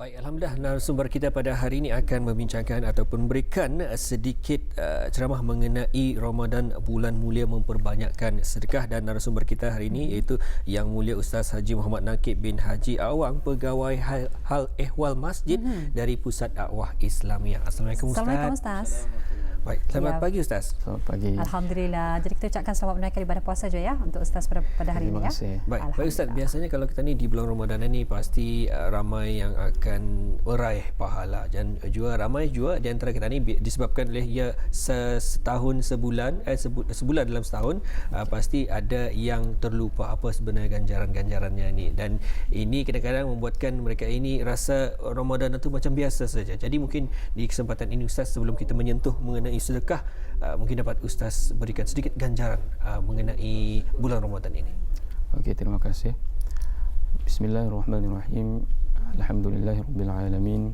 Baik, Alhamdulillah narasumber kita pada hari ini akan membincangkan ataupun memberikan sedikit ceramah mengenai Ramadan bulan mulia memperbanyakkan sedekah, dan narasumber kita hari ini iaitu Yang Mulia Ustaz Haji Muhammad Nakib bin Haji Awang, Pegawai Hal Ehwal Masjid dari Pusat Dakwah Islamiah. Assalamualaikum Ustaz. Assalamualaikum Ustaz. Baik, selamat pagi Ustaz. Selamat pagi. Alhamdulillah. Jadi kita ucapkan selamat menunaikan ibadah puasa juga ya untuk Ustaz pada hari ini Terima ya. kasih. Baik Ustaz, biasanya kalau kita ni di bulan Ramadan ni pasti ramai yang akan meraih pahala, dan juga ramai juga di antara kita ni disebabkan oleh ia setahun sebulan sebulan dalam setahun, pasti ada yang terlupa apa sebenarnya ganjaran-ganjarannya ni, dan ini kadang-kadang membuatkan mereka ini rasa Ramadan itu macam biasa saja. Jadi mungkin di kesempatan ini Ustaz, sebelum kita menyentuh mengenai sedekah, mungkin dapat Ustaz berikan sedikit ganjaran mengenai bulan Ramadan ini. Okey, terima kasih. Bismillahirrahmanirrahim. Alhamdulillahirabbil alamin.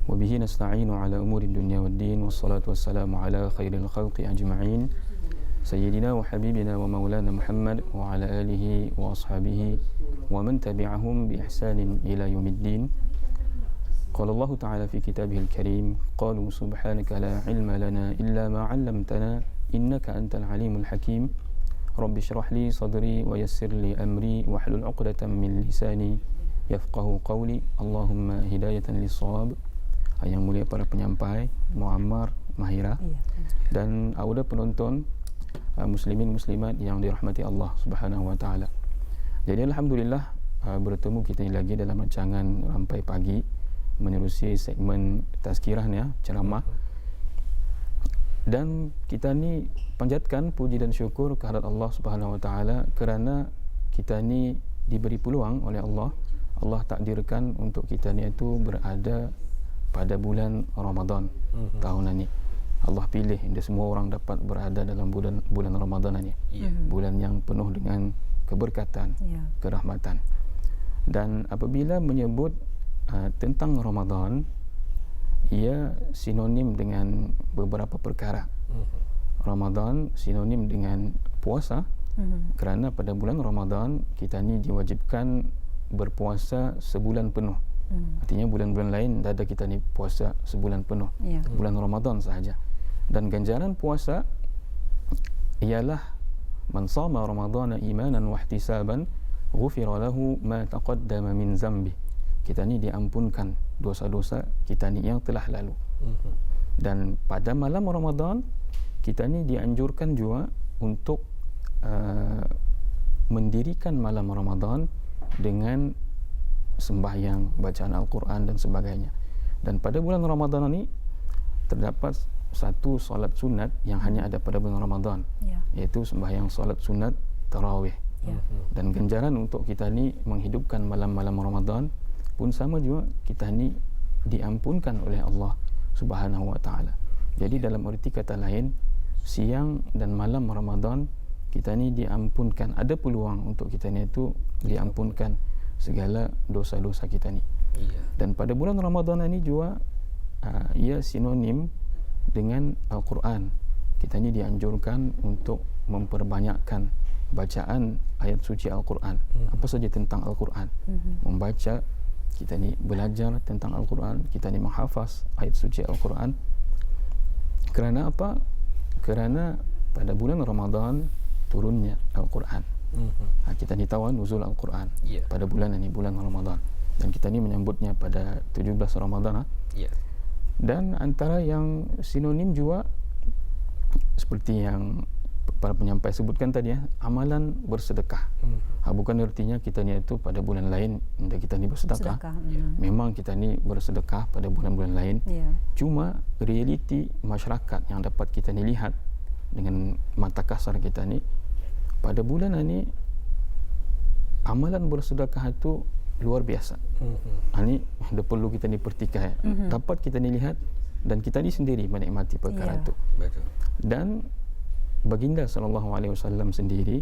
Wa bihi nasta'inu ala umuri dunya waddin, wassalatu wassalamu ala khairil khalqi ajma'in. Sayyidina wa habibina wa maulana Muhammad wa ala alihi wa ashabihi wa man tabi'ahum bi ihsanin ila yaumiddin. قال الله تعالى في كتابه الكريم قالوا سبحانك لا علم لنا إلا ما علمتنا إنك أنت العليم الحكيم رب اشرح لي صدري ويسر لي أمري واحلل عقدة من لساني يفقه قولي اللهم هداية للصواب. Yang mulia para penyampai, Muammar, Mahira, dan auda penonton, muslimin muslimat yang dirahmati Allah Subhanahu wa taala. Jadi alhamdulillah bertemu kita lagi dalam rancangan Rampai Pagi menerusi segmen tazkirah ni, ceramah. Dan kita ni panjatkan puji dan syukur kehadrat Allah Subhanahu wa taala kerana kita ni diberi peluang oleh Allah. Allah takdirkan untuk kita ni itu berada pada bulan Ramadan tahun ini. Allah pilih dia semua orang dapat berada dalam bulan Ramadan ini. Bulan yang penuh dengan keberkatan, kerahmatan. Dan apabila menyebut tentang Ramadan, ia sinonim dengan beberapa perkara. Ramadan sinonim dengan puasa, kerana pada bulan Ramadan kita ni diwajibkan berpuasa sebulan penuh. Artinya bulan-bulan lain tak ada kita ni puasa sebulan penuh. Bulan Ramadan sahaja. Dan ganjaran puasa ialah man shama ramadhana imanan wa ihtisaban ghufira lahu ma taqaddama min zambi. Kita ni diampunkan dosa-dosa kita ni yang telah lalu. Dan pada malam Ramadan kita ni dianjurkan juga untuk mendirikan malam Ramadan dengan sembahyang, bacaan Al-Quran dan sebagainya. Dan pada bulan Ramadan ini terdapat satu solat sunat yang hanya ada pada bulan Ramadan, iaitu sembahyang solat sunat tarawih. Dan ganjaran untuk kita ni menghidupkan malam-malam Ramadan pun sama juga, kita ni diampunkan oleh Allah Subhanahu wa taala. Jadi dalam arti kata lain, siang dan malam Ramadan kita ni diampunkan, ada peluang untuk kita ni itu diampunkan segala dosa-dosa kita ni. Dan pada bulan Ramadan ini juga ia sinonim dengan Al-Quran. Kita ni dianjurkan untuk memperbanyakkan bacaan ayat suci Al-Quran. Apa saja tentang Al-Quran, membaca, kita ni belajar tentang Al-Quran, kita ni menghafaz ayat suci Al-Quran. Kerana apa? Kerana pada bulan Ramadan turunnya Al-Quran. Kita ni tahu nuzul Al-Quran pada bulan ini, bulan Ramadan. Dan kita ni menyambutnya pada 17 Ramadan. Dan antara yang sinonim juga seperti yang para penyampai sebutkan tadi, amalan bersedekah. Bukan artinya kita ni itu pada bulan lain kita ni bersedekah. Memang kita ni bersedekah pada bulan-bulan lain. Cuma realiti masyarakat yang dapat kita ni lihat dengan mata kasar kita ni, pada bulan ini amalan bersedekah itu luar biasa. Ini dah perlu kita ni pertikai. Dapat kita ni lihat dan kita ni sendiri menikmati perkara itu. Dan Baginda SAW sendiri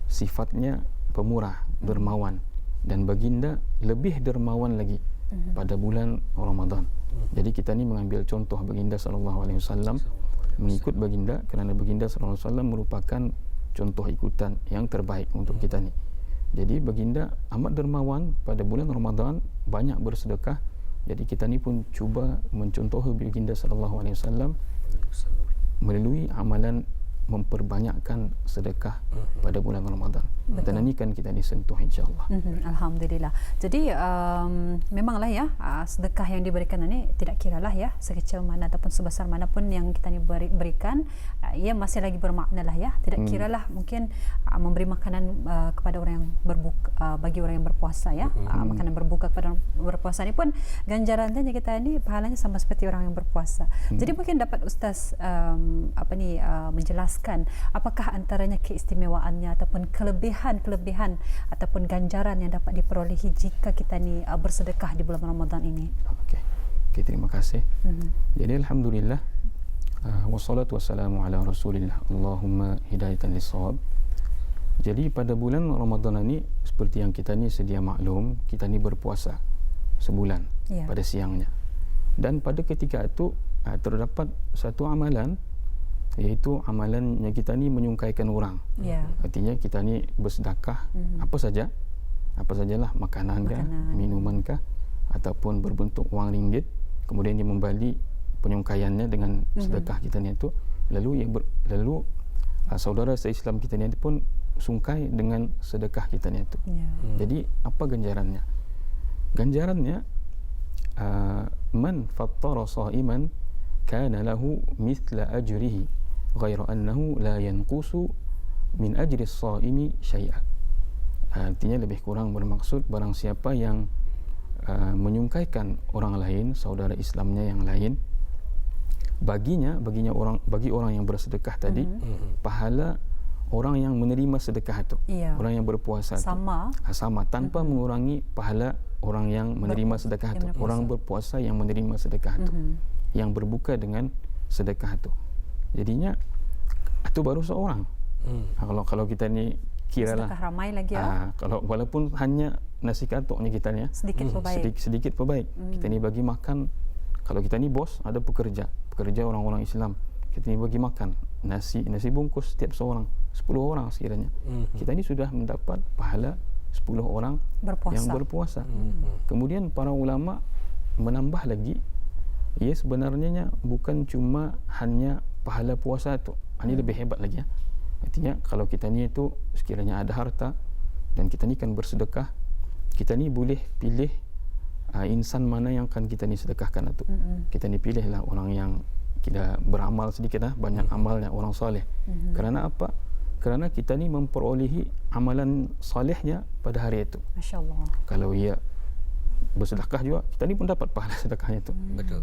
sifatnya pemurah, dermawan, dan baginda lebih dermawan lagi pada bulan Ramadan. Jadi kita ni mengambil contoh baginda SAW, mengikut baginda, kerana baginda SAW merupakan contoh ikutan yang terbaik untuk kita ni. Jadi baginda amat dermawan pada bulan Ramadan banyak bersedekah. Jadi kita ni pun cuba mencontoh baginda sallallahu alaihi wasallam melalui amalan memperbanyakkan sedekah pada bulan Ramadan. Dan ini kan kita disentuh insya-Allah. Alhamdulillah. Jadi memanglah ya, sedekah yang diberikan ini tidak kiralah ya sekecil mana ataupun sebesar manapun yang kita ni berikan, ia masih lagi bermakna lah ya. Tidak kiralah mungkin memberi makanan kepada orang yang berbuka, bagi orang yang berpuasa ya. Makanan berbuka kepada orang berpuasa ni pun ganjarannya kita ni pahalanya sama seperti orang yang berpuasa. Jadi mungkin dapat Ustaz menjelaskan apakah antaranya keistimewaannya ataupun kelebihan ataupun ganjaran yang dapat diperolehi jika kita ni bersedekah di bulan Ramadan ini. Okey, terima kasih. Jadi alhamdulillah, wassalatu wassalamu ala Rasulillah. Allahumma hidayatan lis-shawab. Jadi pada bulan Ramadan ini seperti yang kita ni sedia maklum, kita ni berpuasa sebulan pada siangnya. Dan pada ketika itu terdapat satu amalan, iaitu amalan yang kita ni menyungkaikan orang. Artinya kita ni bersedekah apa sajalah, makanan kah, minuman kah, ataupun berbentuk wang ringgit, kemudian dia membali penyungkaiannya dengan sedekah kita ni itu, lalu saudara se-Islam kita ni pun sungkai dengan sedekah kita ni itu. Jadi apa ganjarannya? Ganjarannya man fattara sha'iman kana lahu mithla ajrihi ghairu annahu la yanqusu min ajri as-shaimi syai'a. Artinya lebih kurang bermaksud barang siapa yang menyungkaikan orang lain, saudara Islamnya yang lain, bagi orang yang bersedekah tadi pahala orang yang menerima sedekah itu, orang yang berpuasa sama tanpa mengurangi pahala orang yang menerima sedekah itu, orang berpuasa yang menerima sedekah itu, yang berbuka dengan sedekah itu. Jadinya itu baru seorang. Kalau kita ni kiralah sedekah ramai lagi kalau walaupun hanya nasi katuknya kita ni sedikit perbaik. Kita ni bagi makan, kalau kita ni bos, ada pekerja orang-orang Islam, kita ni bagi makan nasi bungkus setiap seorang 10 orang sekiranya. Kita ni sudah mendapat pahala 10 orang yang berpuasa. Kemudian para ulama menambah lagi, ia sebenarnya bukan cuma hanya pahala puasa itu. Ini lebih hebat lagi ya. Artinya kalau kita ni itu sekiranya ada harta dan kita ni kan bersedekah, kita ni boleh pilih insan mana yang akan kita ni sedekahkan itu. Kita ni pilihlah orang yang kita beramal sedikit banyak amalnya, orang soleh. Kerana apa? Kerana kita ni memperolehi amalan solehnya pada hari itu. Masya-Allah. Kalau ia bersedekah juga, kita ni pun dapat pahala sedekahnya itu.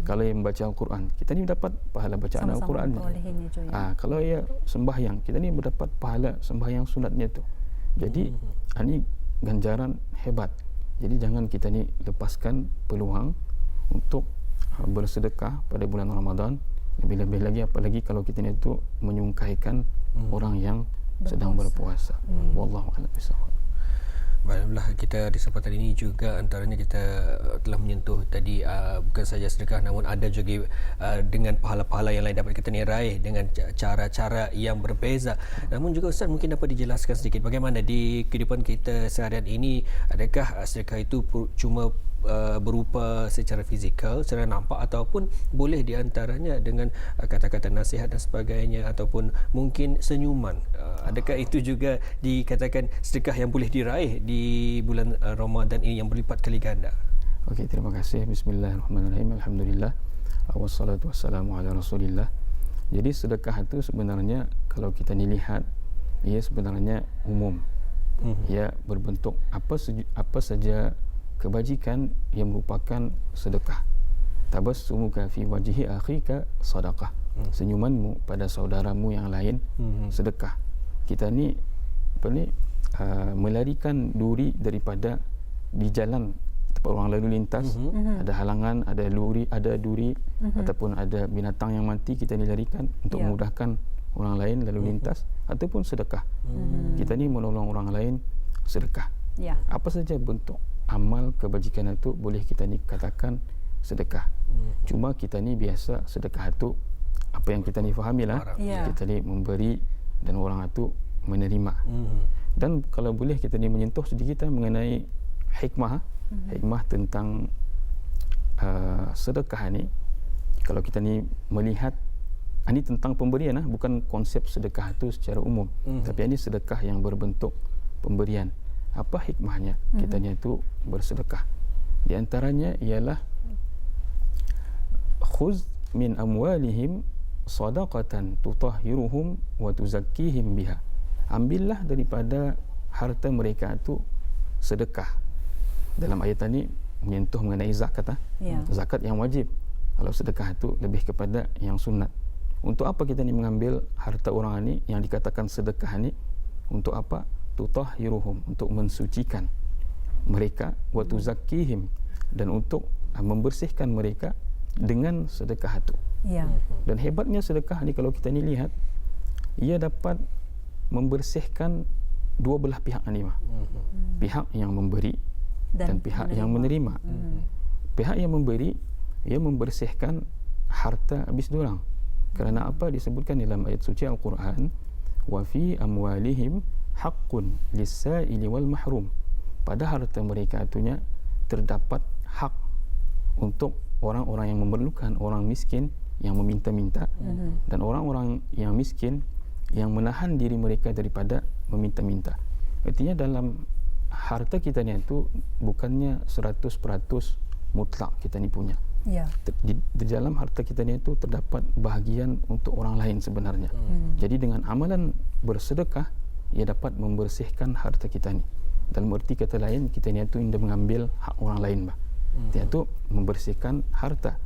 Kalau ia membaca Al-Quran, kita ni dapat pahala bacaan Al-Qurannya. Kalau ia sembahyang, kita ni mendapat pahala sembahyang sunatnya itu. Jadi ini ganjaran hebat. Jadi jangan kita ni lepaskan peluang untuk bersedekah pada bulan Ramadan. Lebih-lebih lagi apalagi kalau kita ni itu menyungkaikan orang yang sedang berpuasa. Wallahu a'lam bishawab. Alhamdulillah, kita di kesempatan ini juga antaranya kita telah menyentuh tadi bukan saja sedekah, namun ada juga dengan pahala-pahala yang lain dapat kita raih dengan cara-cara yang berbeza. Namun juga Ustaz, mungkin dapat dijelaskan sedikit bagaimana di kehidupan kita seharian ini, adakah sedekah itu cuma berupa secara fizikal, secara nampak, ataupun boleh diantaranya dengan kata-kata nasihat dan sebagainya, ataupun mungkin senyuman. Adakah itu juga dikatakan sedekah yang boleh diraih di bulan Ramadan ini yang berlipat kali ganda? Okey, terima kasih. Bismillahirrahmanirrahim. Alhamdulillah. Wassalatu wassalamu ala Rasulillah. Jadi sedekah itu sebenarnya kalau kita dilihat, ia sebenarnya umum. Ia berbentuk apa saja kebajikan yang merupakan sedekah. Tabassumuka fi wajhi akhika sedekah. Senyumanmu pada saudaramu yang lain sedekah. Kita ni melarikan duri daripada di jalan tempat orang lalu lintas, ada halangan, ada duri ataupun ada binatang yang mati, kita ni larikan untuk memudahkan orang lain lalu lintas, ataupun sedekah. Kita ni menolong orang lain sedekah. Apa saja bentuk amal kebajikan itu boleh kita ni katakan sedekah. Cuma kita ni biasa sedekah itu apa yang kita ni fahamilah, kita ni memberi dan orang itu menerima. Dan kalau boleh kita ni menyentuh sedikit mengenai hikmah hikmah tentang sedekah ni, kalau kita ni melihat ini tentang pemberian, bukan konsep sedekah itu secara umum, tapi ini sedekah yang berbentuk pemberian. Apa hikmahnya kita ni itu bersedekah? Di antaranya ialah khuz min amwalihim sadaqatan tutahhiruhum wa tuzakkihim biha. Ambillah daripada harta mereka itu sedekah. Dalam ayat ini menyentuh mengenai zakat. Zakat yang wajib. Kalau sedekah itu lebih kepada yang sunat. Untuk apa kita ni mengambil harta orang ini yang dikatakan sedekah ni? Untuk apa? Tutahhiruhum, untuk mensucikan mereka, wa tuzakkihim, dan untuk membersihkan mereka dengan sedekah itu. Dan hebatnya sedekah ni kalau kita ni lihat, ia dapat membersihkan dua belah pihak ni, pihak yang memberi dan pihak yang menerima. Pihak yang memberi, ia membersihkan harta habis diorang. Kerana apa? Disebutkan dalam ayat suci Al-Quran, wa fi amwalihim haqqun lis-sa'ili wal mahrum. Pada harta mereka itunya terdapat hak untuk orang-orang yang memerlukan, orang miskin yang meminta-minta, dan orang-orang yang miskin yang menahan diri mereka daripada meminta-minta. Artinya dalam harta kita ni itu bukannya 100% mutlak kita ni punya. Di dalam harta kita ni itu terdapat bahagian untuk orang lain sebenarnya. Jadi dengan amalan bersedekah, ia dapat membersihkan harta kita ni. Dalam erti kata lain, kita ni itu hendak mengambil hak orang lain, iaitu membersihkan harta.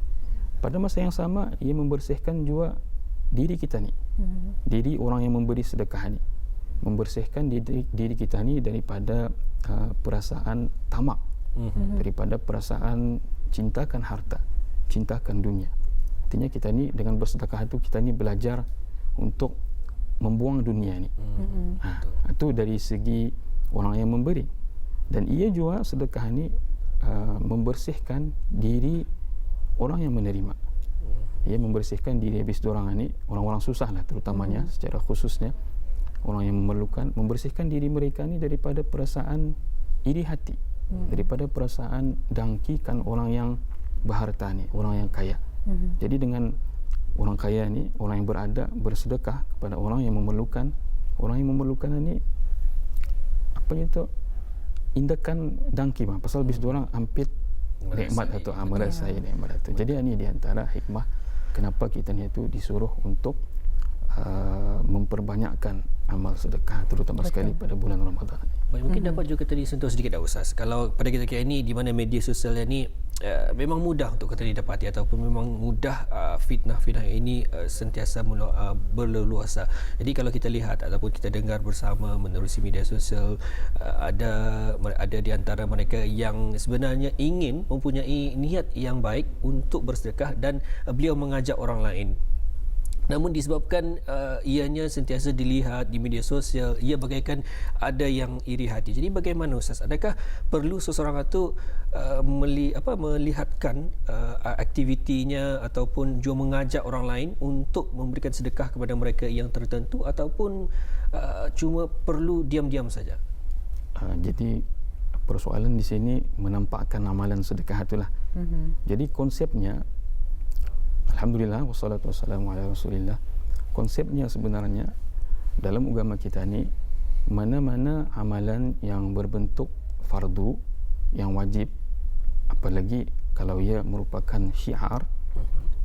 Pada masa yang sama, ia membersihkan juga diri kita ni, diri orang yang memberi sedekah ni, membersihkan diri kita ni daripada perasaan tamak, daripada perasaan cintakan harta, cintakan dunia. Artinya kita ni dengan bersedekah itu, kita ni belajar untuk membuang dunia ni. Itu dari segi orang yang memberi. Dan ia juga sedekah ni membersihkan diri orang yang menerima. Ia membersihkan diri habis diorang ni, orang-orang susah lah terutamanya, secara khususnya orang yang memerlukan, membersihkan diri mereka ni daripada perasaan iri hati, daripada perasaan dangkikan orang yang berharta ni, orang yang kaya. Jadi dengan orang kaya ni, orang yang beradab, bersedekah kepada orang yang memerlukan, orang yang memerlukan ni, apa itu, indakan dangki, pasal bis diorang hampir nikmat atau merasai nikmat itu. Jadi ini di antara hikmah kenapa kita ni itu disuruh untuk memperbanyakkan amal sedekah, terutama sekali pada bulan Ramadan. Baik, mungkin dapat juga tadi sentuh sedikit dah Ustaz. Kalau pada kita ini di mana media sosial ni memang mudah untuk kita didapati, ataupun memang mudah fitnah-fitnah ini sentiasa berleluasa. Jadi kalau kita lihat ataupun kita dengar bersama menerusi media sosial, ada di antara mereka yang sebenarnya ingin mempunyai niat yang baik untuk bersedekah dan beliau mengajak orang lain. Namun disebabkan ianya sentiasa dilihat di media sosial, ia bagaikan ada yang iri hati. Jadi bagaimana Ustaz? Adakah perlu seseorang itu melihatkan aktivitinya ataupun juga mengajak orang lain untuk memberikan sedekah kepada mereka yang tertentu, ataupun cuma perlu diam-diam saja? Jadi persoalan di sini menampakkan amalan sedekah itulah. Jadi konsepnya, alhamdulillah, wassalatu wassalamu ala rasulillah, konsepnya sebenarnya dalam agama kita ni, mana-mana amalan yang berbentuk fardu, yang wajib, apalagi kalau ia merupakan syiar,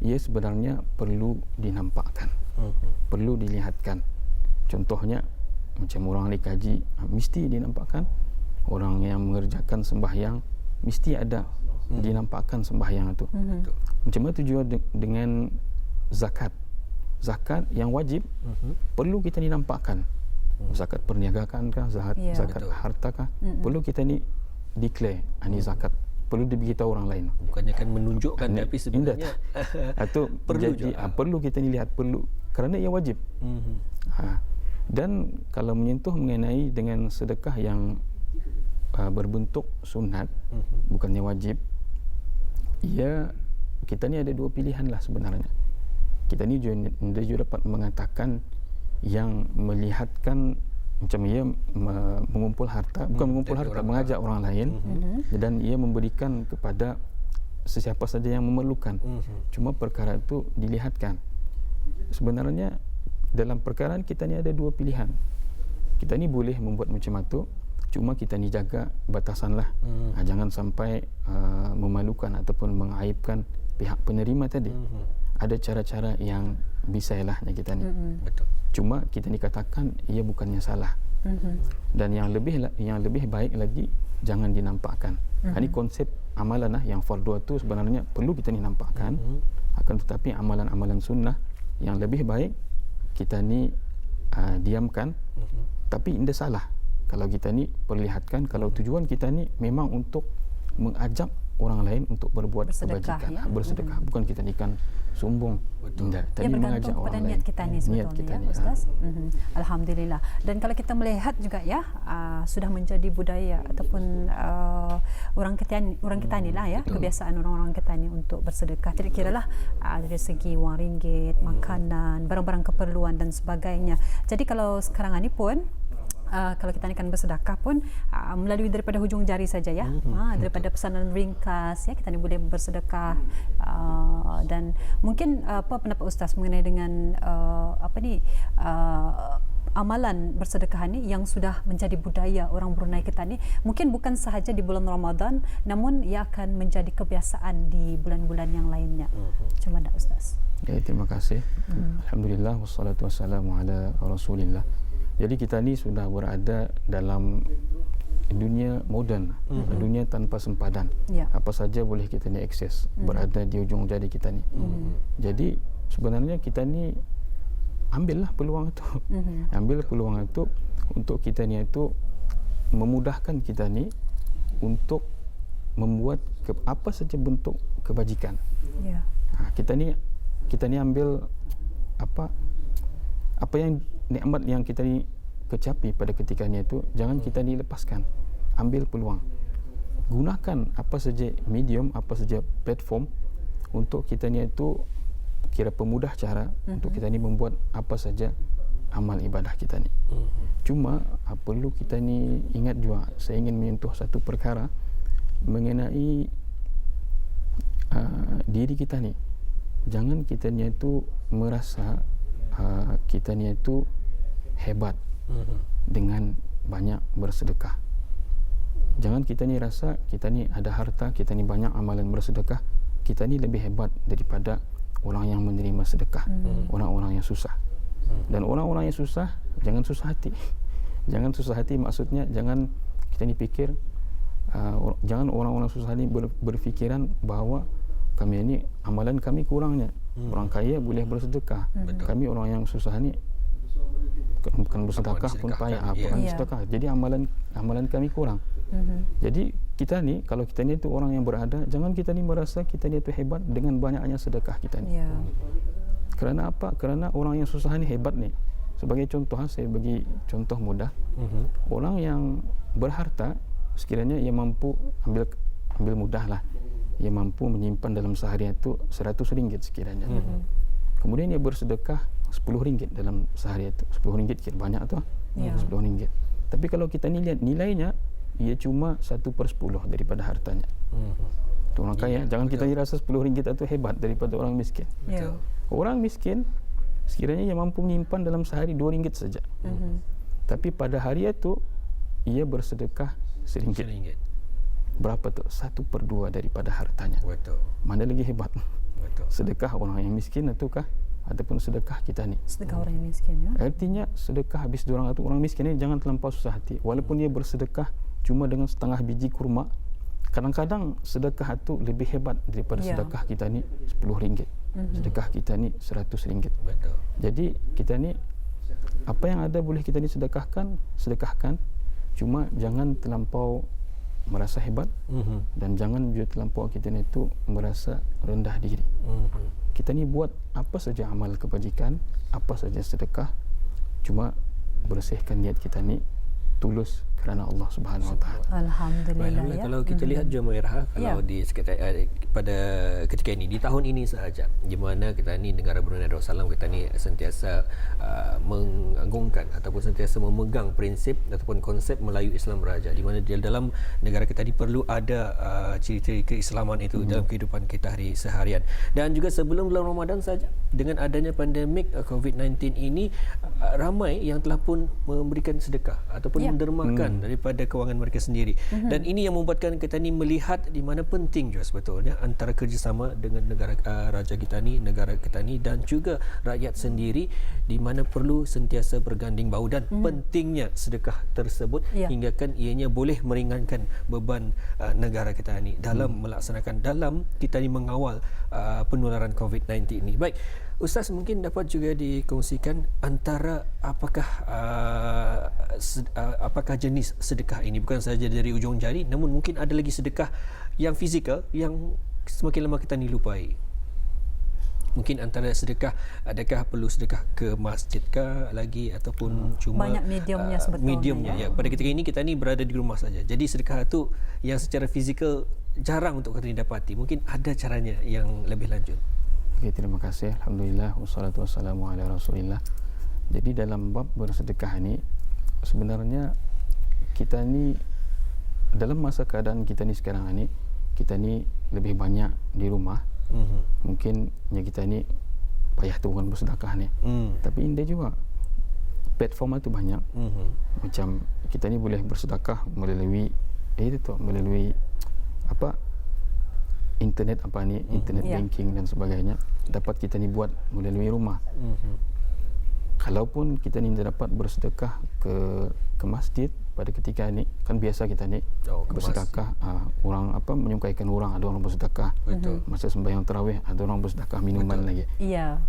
ia sebenarnya perlu dinampakkan, perlu dilihatkan. Contohnya macam orang ahli kaji, mesti dinampakkan. Orang yang mengerjakan sembahyang mesti ada dinampakkan sembahyang itu. Macam mana tu juga dengan zakat. Zakat yang wajib perlu kita dinampakkan. Zakat perniagaan kah, zakat harta kah, perlu kita ni declare ini zakat, perlu diberitahu orang lain. Bukannya kan menunjukkan, tapi sebenarnya itu perlu jadi, perlu kita ni lihat, perlu, kerana ia wajib. Dan kalau menyentuh mengenai dengan sedekah yang berbentuk sunat, bukannya wajib, kita ni ada dua pilihan lah sebenarnya. Kita ni juga dapat mengatakan yang melihatkan macam ia mengumpul harta, bukan mengumpul harta, mengajak orang lain dan ia memberikan kepada sesiapa saja yang memerlukan. Cuma perkara itu dilihatkan. Sebenarnya dalam perkara kita ni ada dua pilihan. Kita ni boleh membuat macam itu, cuma kita ni jaga batasan lah. Jangan sampai memalukan ataupun mengaibkan pihak penerima tadi. Ada cara-cara yang bisa lah kita ni. Betul. Cuma kita ni katakan ia bukannya salah. Dan yang lebih baik lagi jangan dinampakkan. Ini konsep amalan lah yang fardu itu sebenarnya perlu kita ni nampakkan. Akan tetapi amalan-amalan sunnah yang lebih baik kita ni diamkan. Tapi tidak salah kalau kita ni perlihatkan, kalau tujuan kita ni memang untuk mengajak orang lain untuk berbuat kebajikan, ya? Bersedekah. Bukan kita ni kan sombong. Tidak. Ia bergantung kepada niat kita ni sebetulnya, ya, Ustaz. Alhamdulillah. Dan kalau kita melihat juga ya, sudah menjadi budaya ataupun orang kita ni lah ya, kebiasaan orang-orang kita ni untuk bersedekah. Tidak kiralah dari segi wang ringgit, makanan, barang-barang keperluan dan sebagainya. Jadi kalau sekarang ni pun kalau kita akan bersedekah pun melalui daripada hujung jari saja ya, daripada pesanan ringkas ya, kita ni boleh bersedekah. Dan mungkin apa pendapat Ustaz mengenai dengan amalan bersedekah ni yang sudah menjadi budaya orang Brunei kita ni, mungkin bukan sahaja di bulan Ramadan, namun ia akan menjadi kebiasaan di bulan-bulan yang lainnya. Cuma dah Ustaz. Ya, terima kasih. Alhamdulillah wassalatu wassalamu ala Rasulillah. Jadi kita ni sudah berada dalam dunia moden, dunia tanpa sempadan. Ya. Apa saja boleh kita ni akses, berada di ujung jari kita ni. Jadi sebenarnya kita ni ambillah peluang itu. Ambil peluang itu untuk kita ni itu memudahkan kita ni untuk membuat apa saja bentuk kebajikan. Ya. Kita ni ambil apa yang nikmat yang kita ni kecapi pada ketika ni itu, jangan kita ni lepaskan. Ambil peluang, gunakan apa saja medium, apa saja platform untuk kita ni itu kira pemudah cara untuk kita ni membuat apa saja amal ibadah kita ni. Cuma perlu kita ni ingat juga, saya ingin menyentuh satu perkara mengenai diri kita ni. Jangan kita ni itu merasa kita ni itu hebat dengan banyak bersedekah. Jangan kita ni rasa kita ni ada harta, kita ni banyak amalan bersedekah, kita ni lebih hebat daripada orang yang menerima sedekah, orang-orang yang susah. Dan orang-orang yang susah, jangan susah hati. Jangan susah hati maksudnya jangan kita ni fikir, jangan orang-orang susah ni berfikiran bahawa kami ini amalan kami kurangnya. Orang kaya boleh bersedekah. Kami orang yang susah ni bukan bersedekah pun payah. Bukan bersedekah. Jadi amalan kami kurang. Jadi kita ni, kalau kita ni tu orang yang berada, jangan kita ni merasa kita ni tu hebat dengan banyaknya sedekah kita ni. Kerana apa? Kerana orang yang susah ni hebat ni. Sebagai contoh, saya bagi contoh mudah. Orang yang berharta, sekiranya ia mampu ambil mudah lah, ia mampu menyimpan dalam seharian itu RM100 sekiranya. Kemudian ia bersedekah RM10 dalam sehari itu. RM10 kira banyak tu. RM10. Tapi kalau kita ni lihat nilainya, ia cuma 1/10 daripada hartanya. Itu orang kaya. Jangan kita rasa RM10 itu hebat daripada orang miskin. Orang miskin sekiranya ia mampu menyimpan dalam sehari RM2 saja. Tapi pada hari itu ia bersedekah RM1. Berapa tu? 1/2 daripada hartanya. Betul. Mana lagi hebat? Betul. Sedekah orang yang miskin ataukah ataupun sedekah kita ni? Sedekah orang yang miskin ya. Artinya sedekah habis diorang atau orang miskin ni jangan terlampau susah hati. Walaupun dia bersedekah cuma dengan setengah biji kurma, kadang-kadang sedekah itu lebih hebat daripada sedekah kita ni RM10. Sedekah kita ni RM100. Betul. Jadi kita ni apa yang ada boleh kita ni sedekahkan. Cuma jangan terlampau merasa hebat dan jangan juga terlampau kita ni itu merasa rendah diri. Kita ni buat apa saja amal kebajikan, apa saja sedekah, cuma bersihkan niat kita ni tulus kerana Allah Subhanahu Wa Taala. Alhamdulillah ya. Kalau kita lihat Jumairah, kalau di sekitar pada ketika ini di tahun ini sahaja, di mana kita ni negara Brunei Darussalam, kita ni sentiasa mengagungkan ataupun sentiasa memegang prinsip ataupun konsep Melayu Islam Raja, di mana di dalam negara kita ni perlu ada ciri-ciri keislaman itu dalam kehidupan kita seharian. Dan juga sebelum bulan Ramadan saja, dengan adanya pandemik COVID-19 ini, ramai yang telah pun memberikan sedekah ataupun mendermakan daripada kewangan mereka sendiri. Dan ini yang membuatkan kita ni melihat di mana penting juga sebetulnya antara kerjasama dengan negara raja kita ni, negara kita ni, dan juga rakyat sendiri, di mana perlu sentiasa berganding bahu, dan pentingnya sedekah tersebut hinggakan ianya boleh meringankan beban negara kita ni dalam melaksanakan, dalam kita ni mengawal penularan COVID-19 ini. Baik, Ustaz, mungkin dapat juga dikongsikan antara apakah jenis sedekah ini, bukan saja dari ujung jari, namun mungkin ada lagi sedekah yang fizikal yang semakin lama kita ni lupai. Mungkin antara sedekah, adakah perlu sedekah ke masjid kah lagi, ataupun cuma banyak mediumnya sebetulnya. Mediumnya ya. Pada ketika ini kita ni berada di rumah saja. Jadi sedekah tu yang secara fizikal jarang untuk kita dapati. Mungkin ada caranya yang lebih lanjut. Okey, terima kasih. Alhamdulillah, wassalatu wassalamu ala Rasulillah. Jadi dalam bab bersedekah ni, sebenarnya kita ni dalam masa keadaan kita ni sekarang ni, kita ni lebih banyak di rumah. Mungkin kita ni payah turun bersedekah ni. Tapi indah juga platform itu banyak. Macam kita ni boleh bersedekah melalui melalui internet, internet banking dan sebagainya, dapat kita ni buat melalui rumah. Kalaupun kita ni dapat bersedekah ke masjid pada ketika ni, kan biasa kita ni bersedekah, orang menyukaikan orang, ada orang bersedekah. Masa sembahyang tarawih ada orang bersedekah minuman lagi.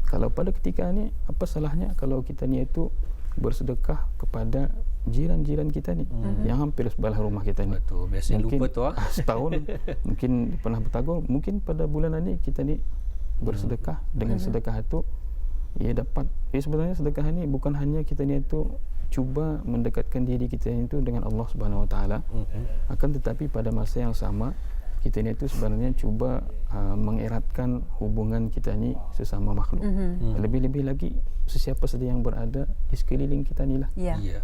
Kalau pada ketika ni, apa salahnya kalau kita ni itu bersedekah kepada jiran-jiran kita ni yang hampir sebelah rumah kita ni. Betul, biasa mungkin lupa tu setahun mungkin pernah bertagur, mungkin pada bulan ini kita ni bersedekah. Dengan sedekah itu ia dapat, sebenarnya sedekah ni bukan hanya kita ni itu cuba mendekatkan diri kita itu dengan Allah Subhanahu Wa Taala, akan tetapi pada masa yang sama kita ni itu sebenarnya cuba mengeratkan hubungan kita ni sesama makhluk. Lebih-lebih lagi sesiapa saja yang berada di sekeliling kita ni lah,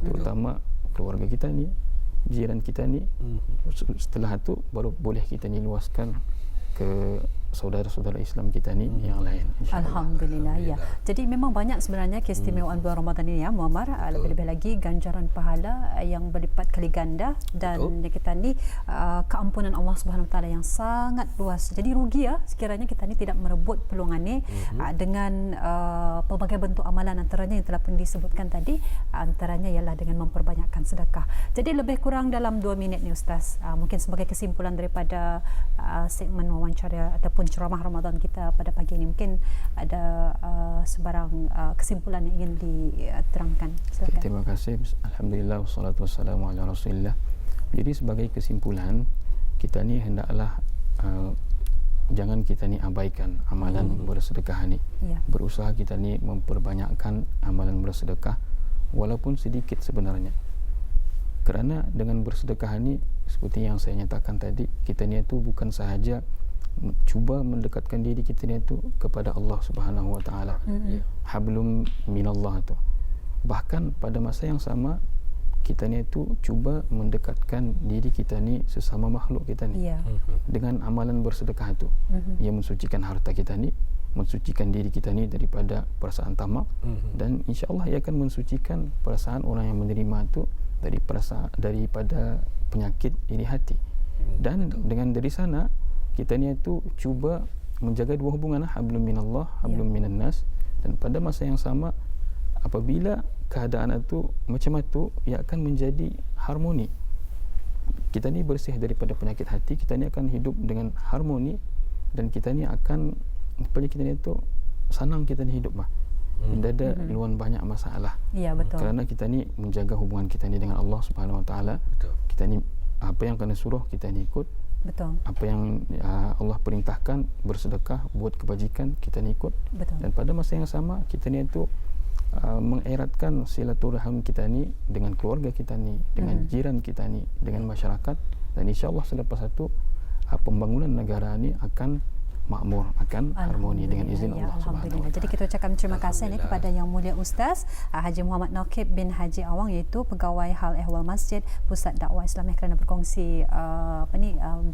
terutama keluarga kita ni, jiran kita ni. Setelah itu baru boleh kita ni luaskan ke saudara-saudara Islam kita ni yang lain. Alhamdulillah ya. Jadi memang banyak sebenarnya keistimewaan bulan Ramadan ini ya, Muammar. Lebih-lebih lagi ganjaran pahala yang berlipat kali ganda, dan kita ni keampunan Allah Subhanahu Wa Taala yang sangat luas. Jadi rugi ya sekiranya kita ni tidak merebut peluang ini dengan pelbagai bentuk amalan, antaranya yang telah pun disebutkan tadi, antaranya ialah dengan memperbanyakkan sedekah. Jadi lebih kurang dalam 2 minit ni Ustaz, mungkin sebagai kesimpulan daripada segmen wawancara ataupun ceramah Ramadan kita pada pagi ini, mungkin ada sebarang kesimpulan yang ingin diterangkan. Silakan. Terima kasih. Alhamdulillah, wassalatu wassalamu ala Rasulillah. Jadi sebagai kesimpulan, kita ni hendaklah jangan kita ni abaikan amalan bersedekah ni. Berusaha kita ni memperbanyakkan amalan bersedekah walaupun sedikit sebenarnya. Kerana dengan bersedekah ni, seperti yang saya nyatakan tadi, kita ni itu bukan sahaja cuba mendekatkan diri kita ni itu kepada Allah Subhanahu Wa Taala. Hablum minallah tu. Bahkan pada masa yang sama kita ni itu cuba mendekatkan diri kita ni sesama makhluk kita ni dengan amalan bersedekah itu. Ia mensucikan harta kita ni, mensucikan diri kita ni daripada perasaan tamak, dan insya-Allah ia akan mensucikan perasaan orang yang menerima itu daripada penyakit iri hati. Dan dengan dari sana kita ni itu cuba menjaga dua hubungan, hablum minallah, hablum minan nas. Dan pada masa yang sama, apabila keadaan itu macam itu, ia akan menjadi harmoni. Kita ni bersih daripada penyakit hati, kita ni akan hidup dengan harmoni, dan kita ni akan kita ni itu senang, kita ni hidup tidak ada luan banyak masalah. Betul. Kerana kita ni menjaga hubungan kita ni dengan Allah Subhanahu Wa Taala. Kita ni apa yang kena suruh kita ni ikut. Betul. Apa yang Allah perintahkan, bersedekah, buat kebajikan, kita ni ikut. Betul. Dan pada masa yang sama kita ni itu mengeratkan silaturahim kita ni dengan keluarga kita ni, dengan jiran kita ni, dengan masyarakat, dan insya-Allah selepas itu pembangunan negara ni akan makmur, akan harmoni dengan izin Ya, Allah Subhanahu Alhamdulillah. Wa Jadi Taala. kita ucapkan terima kasih ni kepada Yang Mulia Ustaz Haji Muhammad Naqib bin Haji Awang, iaitu Pegawai Hal Ehwal Masjid Pusat Dakwah Islamiah, kerana berkongsi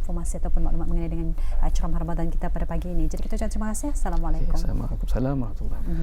informasi ataupun maklumat mengenai dengan ceramah Ramadan kita pada pagi ini. Jadi kita ucapkan terima kasih. Assalamualaikum. Assalamualaikum warahmatullahi wabarakatuh.